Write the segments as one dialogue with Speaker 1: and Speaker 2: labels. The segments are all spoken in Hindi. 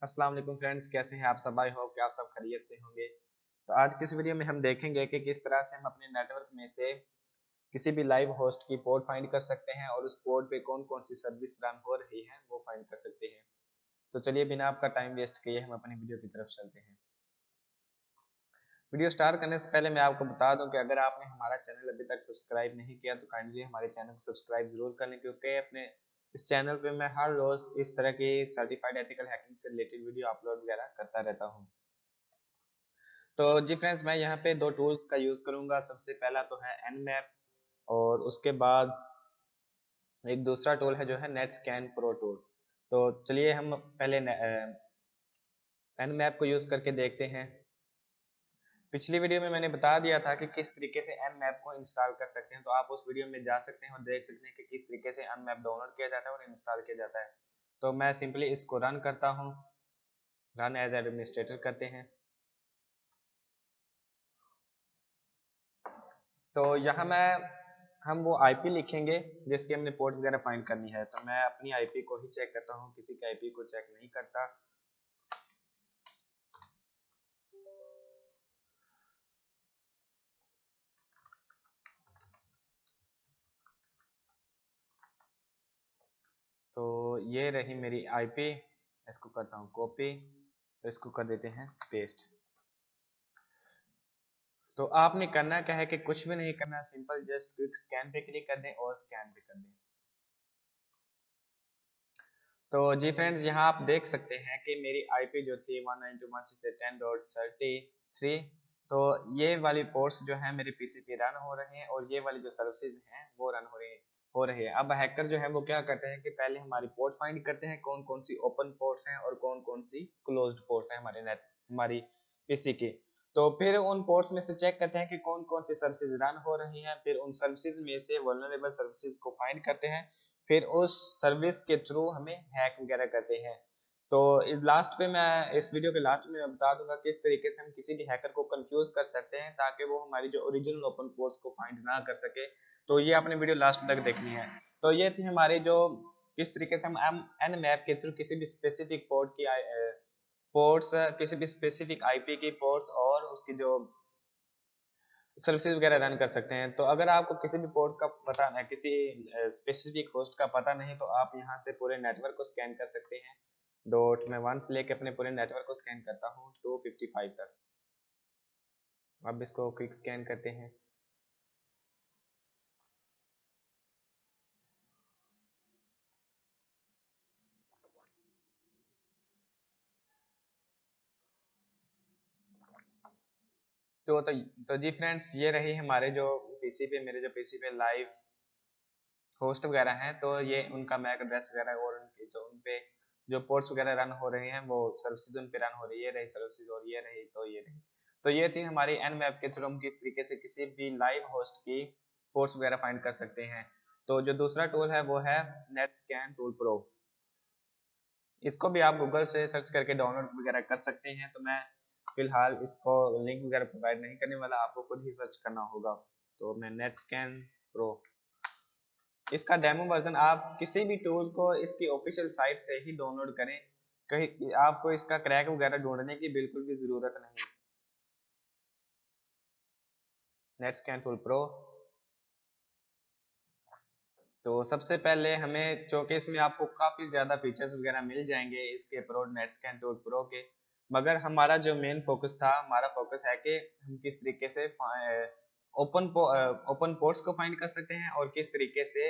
Speaker 1: अस्सलाम वालेकुम फ्रेंड्स, कैसे हैं आप सब। आई होप कि आप सब खैरियत से होंगे। तो आज की इस वीडियो में हम देखेंगे कि किस तरह से हम अपने नेटवर्क में से किसी भी लाइव होस्ट की पोर्ट फाइंड कर सकते हैं और उस पोर्ट पे कौन कौन सी सर्विस रन हो रही है वो फाइंड कर सकते हैं। तो चलिए बिना आपका टाइम वेस्ट किए हम अपनी वीडियो की तरफ चलते हैं। वीडियो स्टार्ट करने से पहले मैं आपको बता दूं कि अगर आपने हमारा चैनल अभी तक सब्सक्राइब नहीं किया तो काइंडली हमारे चैनल को सब्सक्राइब जरूर कर लें, क्योंकि अपने इस चैनल पे मैं हर रोज इस तरह की सर्टिफाइड एथिकल हैकिंग से रिलेटेड वीडियो अपलोड वगैरह करता रहता हूँ। तो जी फ्रेंड्स, मैं यहाँ पे दो टूल्स का यूज़ करूँगा। सबसे पहला तो है nmap और उसके बाद एक दूसरा टूल है जो है नेटस्कैन प्रो टूल। तो चलिए हम पहले nmap को यूज़ करके देखते हैं। पिछली वीडियो में मैंने बता दिया था कि किस तरीके से nmap को इंस्टॉल कर सकते हैं, तो आप उस वीडियो में जा सकते हैं और देख सकते हैं कि किस तरीके से nmap डाउनलोड किया जाता है और इंस्टॉल किया जाता है। तो मैं सिंपली इसको रन करता हूँ। रन एज एडमिनिस्ट्रेटर करते हैं। तो यहाँ मैं हम वो आईपी लिखेंगे जिसकी हमने पोर्ट वगैरह फाइंड करनी है। तो मैं अपनी आईपी को ही चेक करता हूँ, किसी की आईपी को चेक नहीं करता। तो ये रही मेरी आईपी। इसको करता हूँ कॉपी, इसको कर देते हैं पेस्ट। तो आपने करना क्या है कि कुछ भी नहीं करना, सिंपल जस्ट क्विक स्कैन पे क्लिक कर दें और स्कैन पे कर दें। तो जी फ्रेंड्स, यहाँ आप देख सकते हैं कि मेरी आईपी जो थी 192.168.10.33, तो ये वाली पोर्ट्स जो है मेरे पीसी पे रन हो रहे हैं और ये वाली जो सर्विसेज हैं वो रन हो रही है। अब हैकर जो है वो क्या करते हैं कि पहले हमारी पोर्ट फाइंड करते हैं, कौन कौन सी ओपन पोर्ट्स हैं और कौन कौन सी क्लोज्ड पोर्ट्स हैं हमारी पीसी की। तो फिर उन पोर्ट्स में से चेक करते हैं कि कौन कौन सी सर्विसेज रन हो रही हैं, फिर उन सर्विसेज में से वल्नरेबल सर्विसेज को फाइंड करते हैं, फिर उस सर्विस के थ्रू हमें हैक वगैरह करते हैं। तो इस लास्ट पे मैं इस वीडियो के लास्ट में मैं बता दूंगा किस तरीके से हम किसी भी हैकर को कंफ्यूज कर सकते हैं ताकि वो हमारी जो ओरिजिनल ओपन कोर्स को फाइंड ना कर सके। तो ये आपने वीडियो लास्ट तक देखनी है। तो ये थी हमारी जो किस तरीके से हम एन मैप के थ्रू किसी भी स्पेसिफिक पोर्ट्स किसी भी स्पेसिफिक आईपी की पोर्ट्स और उसकी जो सर्विसेज वगैरह रन कर सकते हैं। तो अगर आपको किसी भी पोर्ट का पता है, किसी स्पेसिफिक होस्ट का पता नहीं, तो आप यहाँ से पूरे नेटवर्क को स्कैन कर सकते हैं। डॉट मैं 1 से लेके अपने पूरे नेटवर्क को स्कैन करता हूँ 255 तक। अब इसको क्विक स्कैन करते हैं। तो जी फ्रेंड्स, ये रही हमारे जो पीसी पे मेरे जो पीसी पे लाइव होस्ट वगैरह हैं। तो ये उनका मैक एड्रेस वगैरह और उनके जो उन पे जो पोर्ट्स वगैरह रन हो रहे हैं वो सर्विसेज उन पे रन हो रही है। ये रही सर्विसेज और ये रही, तो ये रही। तो ये थी हमारी एन मैप के थ्रू हम किस तरीके से किसी भी लाइव होस्ट की पोर्ट्स वगैरह फाइंड कर सकते हैं। तो जो दूसरा टूल है वो है नेट स्कैन टूल प्रो। इसको भी आप गूगल से सर्च करके डाउनलोड वगैरह कर सकते हैं। तो मैं फिलहाल इसको लिंक वगैरह प्रोवाइड नहीं करने वाला, आपको खुद ही सर्च करना होगा। तो मैं नेट स्कैन प्रो, इसका डेमो वर्जन आप किसी भी टूल को इसकी ऑफिशियल साइट से ही डाउनलोड करें। कहीं आपको इसका क्रैक वगैरह ढूंढने की बिल्कुल भी जरूरत नहीं। Net scan tool pro. तो सबसे पहले हमें, चूंकि इसमें आपको काफी ज्यादा फीचर्स वगैरह मिल जाएंगे इसके pro net scan tool pro के, मगर हमारा जो मेन फोकस था, हमारा फोकस है कि हम किस तरीके से ओपन पोर्ट्स को फाइंड कर सकते हैं और किस तरीके से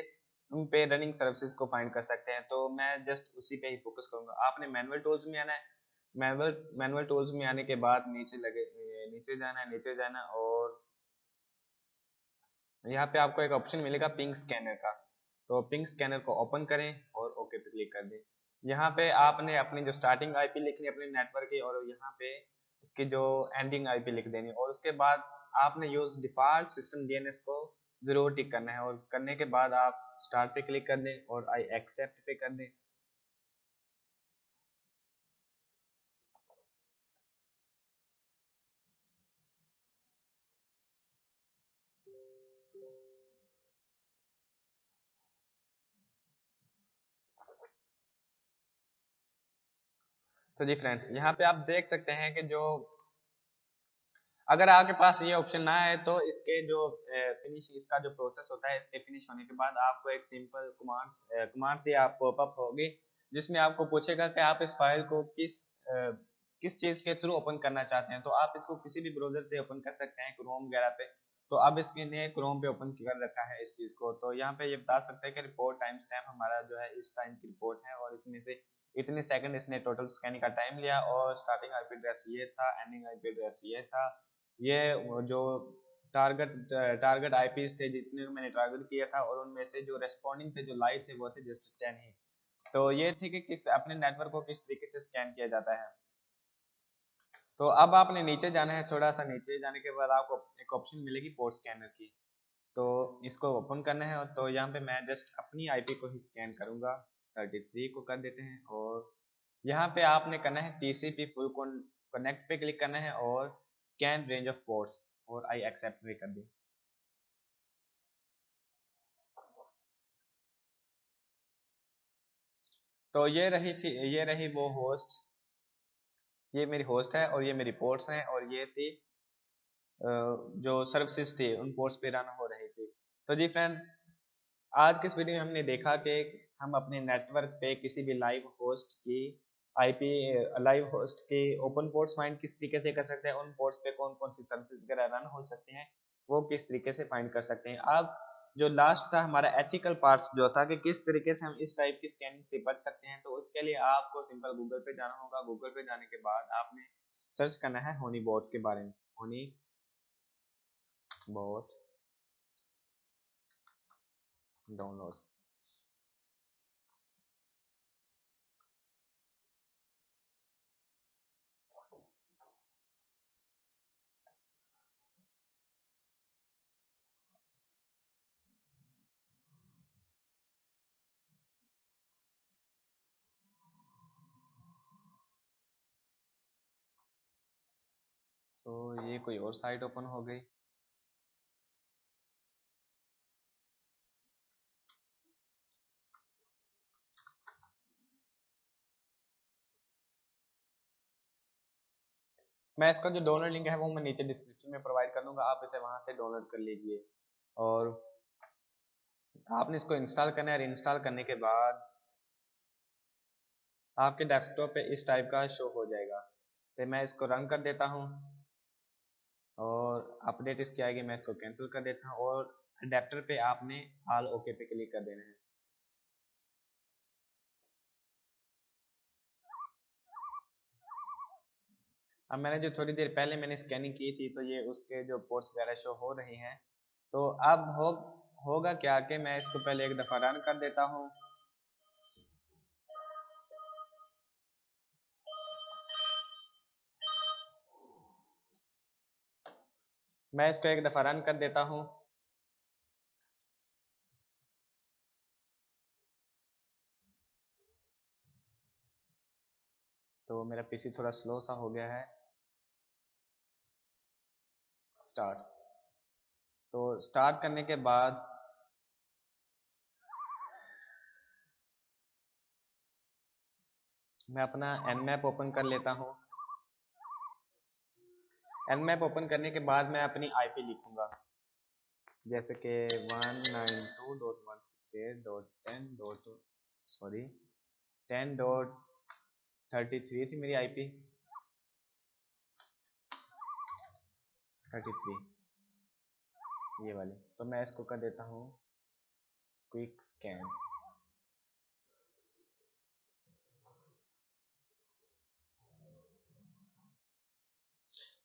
Speaker 1: उन पे रनिंग सर्विसेज को फाइंड कर सकते हैं। तो मैं जस्ट उसी पे ही फोकस करूंगा। आपने मैनुअल टूल्स में आना है। मैनुअल टूल्स में आने के बाद नीचे जाना है, नीचे जाना, और यहाँ पे आपको एक ऑप्शन मिलेगा पिंग स्कैनर का। तो पिंग स्कैनर को ओपन करें और ओके पे क्लिक कर दें। यहाँ पे आपने अपनी जो स्टार्टिंग आईपी लिखनी है अपने नेटवर्क की, और यहाँ पे उसकी जो एंडिंग आईपी लिख देनी, और उसके बाद आपने यूज डिफॉल्ट सिस्टम डीएनएस को जरूर टिक करना है, और करने के बाद आप स्टार्ट पे क्लिक कर दें और आई एक्सेप्ट पे कर दें। तो जी फ्रेंड्स, यहाँ पे आप देख सकते हैं कि जो अगर आपके पास ये ऑप्शन ना है तो इसके जो फिनिश इसका जो प्रोसेस होता है, इसके फिनिश होने के बाद आपको एक सिंपल कमांड से आप पॉपअप होगी जिसमें आपको पूछेगा कि आप इस फाइल को किस चीज़ के थ्रू ओपन करना चाहते हैं। तो आप इसको किसी भी ब्राउजर से ओपन कर सकते हैं, क्रोम वगैरह पे। तो अब इसने क्रोम पे ओपन कर रखा है इस चीज़ को। तो यहाँ पे ये बता सकते हैं कि रिपोर्ट टाइम स्टैम्प हमारा जो है इस टाइम की रिपोर्ट है, और इसमें से इतने सेकंड इसने टोटल स्कैनिंग का टाइम लिया, और स्टार्टिंग आईपी एड्रेस ये था, एंडिंग आईपी एड्रेस ये था। ये जो टारगेट टारगेट आईपी थे जितने मैंने टारगेट किया था, और उनमें से जो रेस्पॉन्डिंग थे, जो लाइव थे, वो थे जस्ट 10 ही। तो ये थे कि किस अपने नेटवर्क को किस तरीके से स्कैन किया जाता है। तो अब आपने नीचे जाना है, थोड़ा सा नीचे जाने के बाद आपको एक ऑप्शन मिलेगी पोर्ट स्कैनर की। तो इसको ओपन करना है, तो यहाँ पे मैं जस्ट अपनी आईपी को ही स्कैन करूंगा। 33 को कर देते हैं, और यहाँ पे आपने करना है टीसीपी फुल कनेक्ट पे क्लिक करना है, और स्कैन रेंज ऑफ पोर्ट्स, और आई एक्सेप्ट भी कर दी। तो ये रही वो होस्ट, ये मेरी होस्ट है, और ये मेरी पोर्ट्स हैं, और ये थी जो सर्विसेज थे उन पोर्ट्स पे रन हो रहे थे। तो जी फ्रेंड्स, आज के इस वीडियो में हमने देखा कि हम अपने नेटवर्क पे किसी भी आईपी लाइव होस्ट के ओपन पोर्ट्स फाइंड किस तरीके से कर सकते हैं, उन पोर्ट्स पे कौन कौन सी सर्विसेज वगैरह रन हो सकते हैं, वो किस तरीके से फाइंड कर सकते हैं। अब जो लास्ट था हमारा एथिकल पार्ट्स जो था कि किस तरीके से हम इस टाइप की स्कैनिंग से बच सकते हैं, तो उसके लिए आपको सिंपल गूगल पे जाना होगा। गूगल पे जाने के बाद आपने सर्च करना है होनी बॉट के बारे में, होनी बॉट डाउनलोड। तो ये कोई और साइट ओपन हो गई। मैं इसका जो डाउनलोड लिंक है वो मैं नीचे डिस्क्रिप्शन में प्रोवाइड कर दूंगा, आप इसे वहां से डाउनलोड कर लीजिए। और आपने इसको इंस्टॉल करना है, और इंस्टॉल करने के बाद आपके डेस्कटॉप पे इस टाइप का शो हो जाएगा। तो मैं इसको रन कर देता हूँ, और अपडेट इसकी आएगी, मैं इसको कैंसिल कर देता हूँ, और अडेप्टर पे आपने ऑल ओके पे क्लिक कर देना है। अब मैंने जो थोड़ी देर पहले मैंने स्कैनिंग की थी, तो ये उसके जो पोर्ट्स वगैरह शो हो रही हैं। तो अब होगा क्या कि मैं इसको पहले एक दफ़ा रन कर देता हूँ। मैं इसको एक दफ़ा रन कर देता हूँ। तो मेरा पीसी थोड़ा स्लो सा हो गया है। स्टार्ट। तो स्टार्ट करने के बाद मैं अपना nmap ओपन कर लेता हूँ। nmap ओपन करने के बाद मैं अपनी आईपी लिखूंगा, जैसे कि 192.168.10. सॉरी, 10.33 थी मेरी आईपी। 33 ये वाली। तो मैं इसको कर देता हूँ क्विक स्कैन।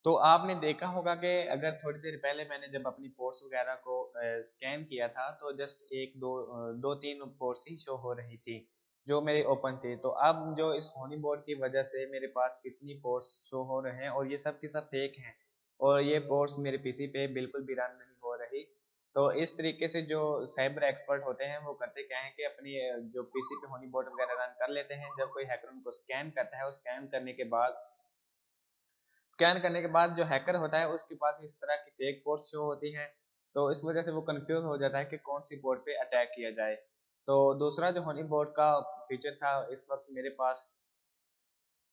Speaker 1: तो आपने देखा होगा कि अगर थोड़ी देर पहले मैंने जब अपनी पोर्ट्स वगैरह को स्कैन किया था, तो जस्ट एक दो दो तीन पोर्ट्स ही शो हो रही थी जो मेरे ओपन थे। तो अब जो इस होनी बोर्ड की वजह से मेरे पास कितनी पोर्ट्स शो हो रहे हैं, और ये सब के सब फेक हैं, और ये पोर्ट्स मेरे पीसी पे बिल्कुल भी रन नहीं हो रही। तो इस तरीके से जो साइबर एक्सपर्ट होते हैं वो करते क्या है कि अपनी जो पीसी पे होनी बोर्ड वगैरह रन कर लेते हैं। जब कोई हैकर उनको स्कैन करता है, और स्कैन करने के बाद जो हैकर होता है उसके पास इस तरह की फेक पोर्ट शो होती हैं। तो इस वजह से वो कंफ्यूज हो जाता है कि कौन सी पोर्ट पे अटैक किया जाए। तो दूसरा जो हनी बोर्ड का फीचर था इस वक्त मेरे पास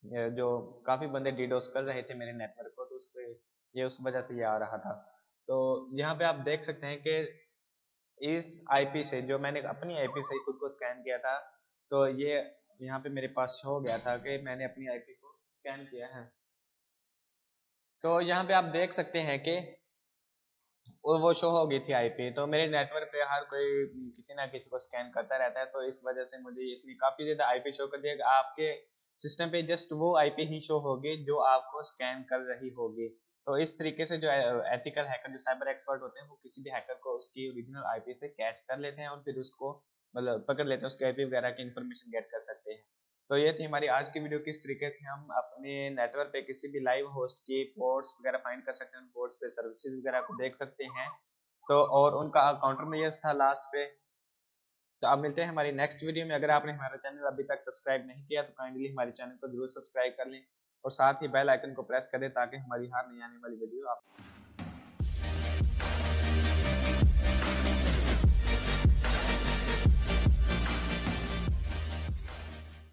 Speaker 1: जो काफ़ी बंदे डीडोस कर रहे थे मेरे नेटवर्क को, तो उस पे ये उस वजह से ये आ रहा था। तो यहाँ पे आप देख सकते हैं कि इस आईपी से, जो मैंने अपनी आईपी से खुद को स्कैन किया था, तो ये यहाँ पे मेरे पास शो हो गया था कि मैंने अपनी आईपी को स्कैन किया है। तो यहाँ पे आप देख सकते हैं कि वो शो हो गई थी आईपी। तो मेरे नेटवर्क पे हर कोई किसी ना किसी को स्कैन करता रहता है, तो इस वजह से मुझे इसने काफ़ी ज़्यादा आईपी शो कर दिया। आपके सिस्टम पे जस्ट वो आईपी ही शो होगी जो आपको स्कैन कर रही होगी। तो इस तरीके से जो एथिकल हैकर, जो साइबर एक्सपर्ट होते हैं, वो किसी भी हैकर को उसकी ओरिजिनल आईपी से कैच कर लेते हैं और फिर उसको मतलब पकड़ लेते हैं, उसके आईपी वगैरह की इन्फॉर्मेशन गेट कर सकते हैं। तो ये थी हमारी आज की वीडियो, किस तरीके से हम अपने नेटवर्क पे किसी भी लाइव होस्ट की पोर्ट्स वगैरह फाइंड कर सकते हैं, उन पोर्ट्स पे सर्विसेज वगैरह को देख सकते हैं। तो और उनका काउंटर मेजर्स था लास्ट पे। तो अब मिलते हैं हमारी नेक्स्ट वीडियो में। अगर आपने हमारा चैनल अभी तक सब्सक्राइब नहीं किया तो काइंडली हमारे चैनल को जरूर सब्सक्राइब कर लें और साथ ही बेल आइकन को प्रेस कर दें ताकि हमारी हर नई आने वाली वीडियो आप